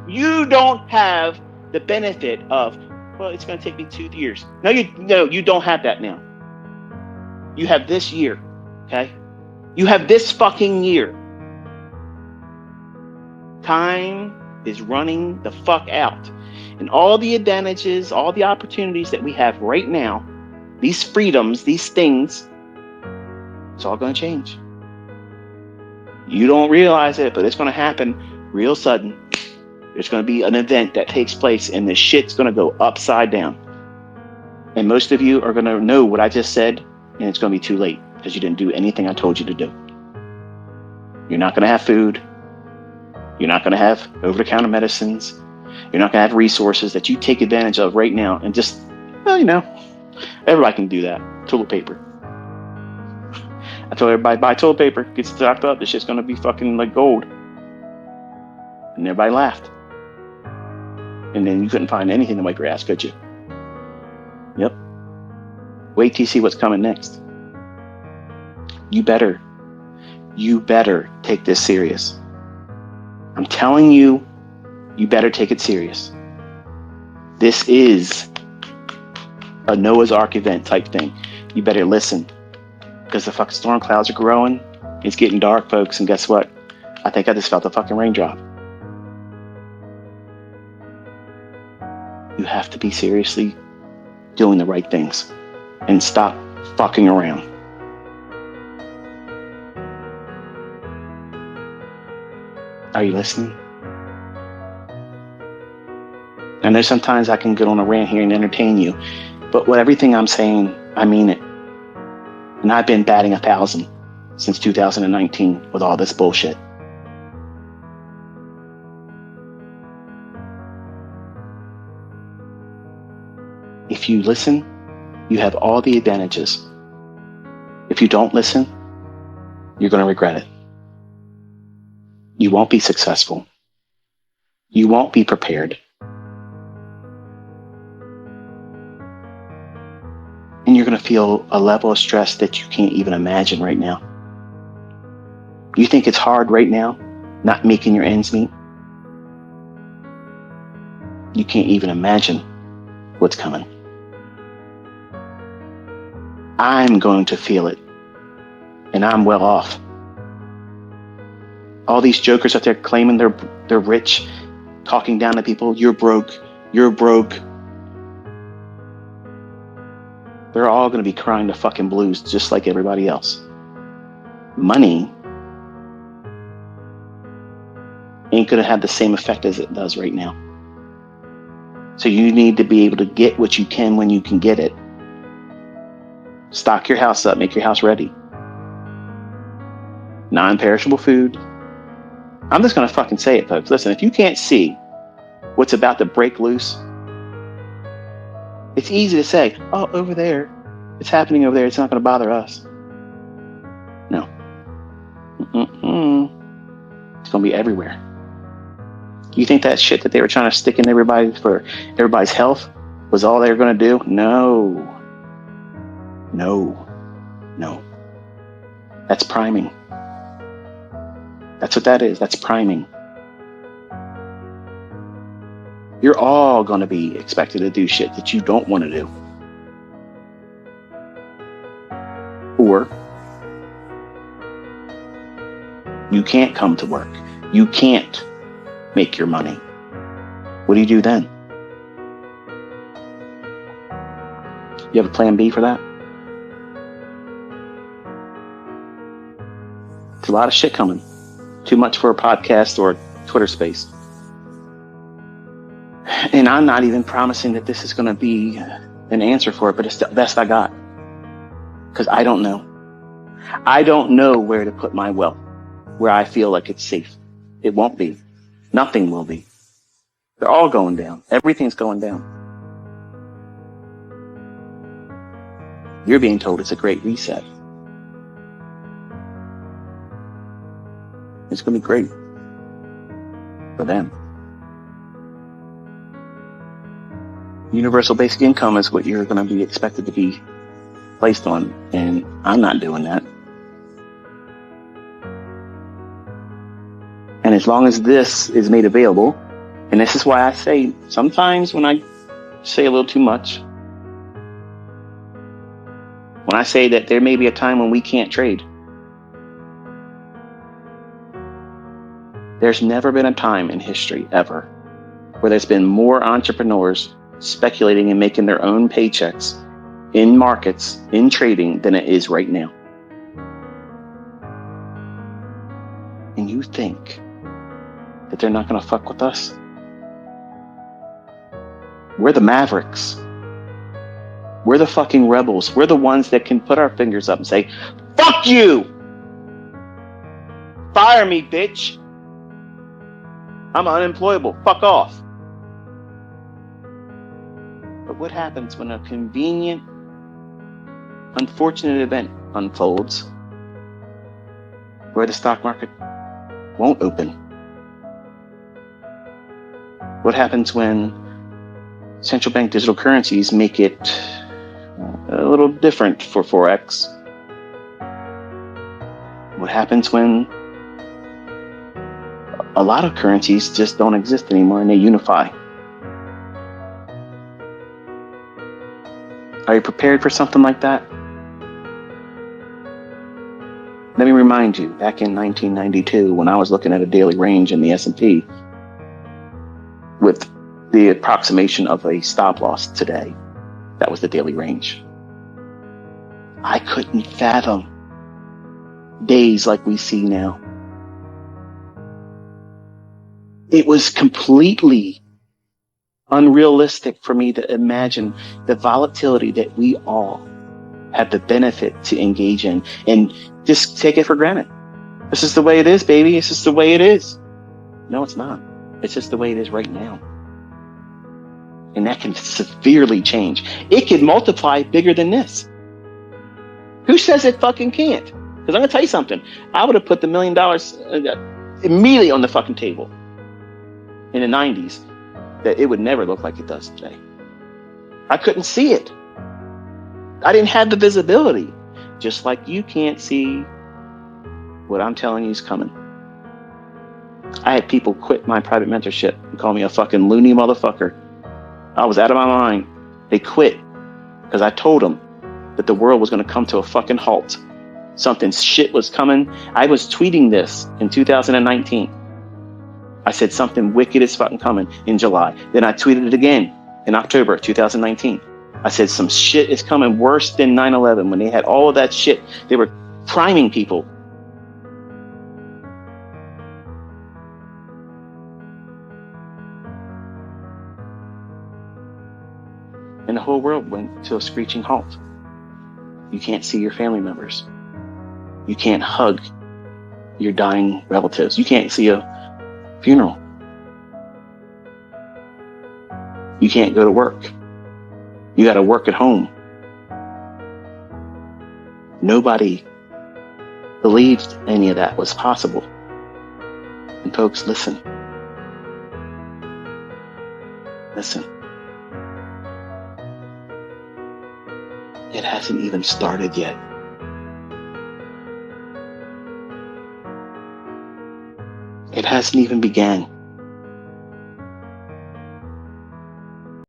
You don't have the benefit of, well, it's going to take me 2 years. No, you don't have that now. You have this year, okay? You have this fucking year. Time is running the fuck out. And all the advantages, all the opportunities that we have right now, these freedoms, these things, it's all going to change. You don't realize it, but it's going to happen real sudden. There's going to be an event that takes place and this shit's going to go upside down. And most of you are going to know what I just said, and it's going to be too late because you didn't do anything I told you to do. You're not going to have food. You're not going to have over-the-counter medicines. You're not going to have resources that you take advantage of right now and just, well, everybody can do that. Toilet paper. I told everybody, buy toilet paper, get stocked up, this shit's going to be fucking like gold. And everybody laughed. And then you couldn't find anything to wipe your ass, could you? Yep. Wait till you see what's coming next. You better take this serious. I'm telling you, you better take it serious. This is a Noah's Ark event type thing. You better listen. Because the fucking storm clouds are growing. It's getting dark, folks. And guess what? I think I just felt a fucking raindrop. You have to be seriously doing the right things. And stop fucking around. Are you listening? I know sometimes I can get on a rant here and entertain you, but with everything I'm saying, I mean it. And I've been batting 1,000 since 2019 with all this bullshit. If you listen, you have all the advantages. If you don't listen, you're going to regret it. You won't be successful. You won't be prepared. And you're going to feel a level of stress that you can't even imagine right now. You think it's hard right now, not making your ends meet? You can't even imagine what's coming. I'm going to feel it. And I'm well off. All these jokers out there claiming they're rich, talking down to people, you're broke. They're all going to be crying the fucking blues just like everybody else. Money ain't going to have the same effect as it does right now. So you need to be able to get what you can when you can get it. Stock your house up, make your house ready. Non-perishable food. I'm just going to fucking say it, folks. Listen, if you can't see what's about to break loose, it's easy to say, oh, over there, it's happening over there, it's not going to bother us. No. It's going to be everywhere. You think that shit that they were trying to stick in everybody for everybody's health was all they were going to do? No. That's priming. That's what that is. That's priming. You're all going to be expected to do shit that you don't want to do. Or you can't come to work. You can't make your money. What do you do then? You have a plan B for that? It's a lot of shit coming. Too much for a podcast or Twitter space. And I'm not even promising that this is going to be an answer for it, but it's the best I got. Because I don't know. I don't know where to put my wealth, where I feel like it's safe. It won't be. Nothing will be. They're all going down. Everything's going down. You're being told it's a great reset. It's going to be great for them. Universal basic income is what you're going to be expected to be placed on, and I'm not doing that. And as long as this is made available, And this is why I say sometimes when I say a little too much, when I say that there may be a time when we can't trade, there's never been a time in history ever where there's been more entrepreneurs speculating and making their own paychecks in markets, in trading, than it is right now. And you think that they're not going to fuck with us? We're the Mavericks. We're the fucking rebels. We're the ones that can put our fingers up and say, fuck you! Fire me, bitch! I'm unemployable. Fuck off. But what happens when a convenient, unfortunate event unfolds where the stock market won't open? What happens when central bank digital currencies make it a little different for forex? What happens when a lot of currencies just don't exist anymore and they unify? Are you prepared for something like that? Let me remind you, back in 1992, when I was looking at a daily range in the S&P with the approximation of a stop loss today, that was the daily range. I couldn't fathom days like we see now. It was completely unrealistic for me to imagine the volatility that we all have the benefit to engage in and just take it for granted. This is the way it is, baby. It's just the way it is. No, it's not. It's just the way it is right now. And that can severely change. It could multiply bigger than this. Who says it fucking can't? Because I'm going to tell you something. I would have put the $1 million immediately on the fucking table in the 90s that it would never look like it does today. I couldn't see it. I didn't have the visibility. Just like you can't see what I'm telling you is coming. I had people quit my private mentorship and call me a fucking loony motherfucker. I was out of my mind. They quit because I told them that the world was going to come to a fucking halt. Something shit was coming. I was tweeting this in 2019. I said something wicked is fucking coming in July. Then I tweeted it again in October 2019. I said some shit is coming worse than 9/11 when they had all of that shit. They were priming people. And the whole world went to a screeching halt. You can't see your family members. You can't hug your dying relatives. You can't see a funeral. You can't go to work. You got to work at home. Nobody believed any of that was possible. And folks, listen. Listen. It hasn't even started yet. It hasn't even began.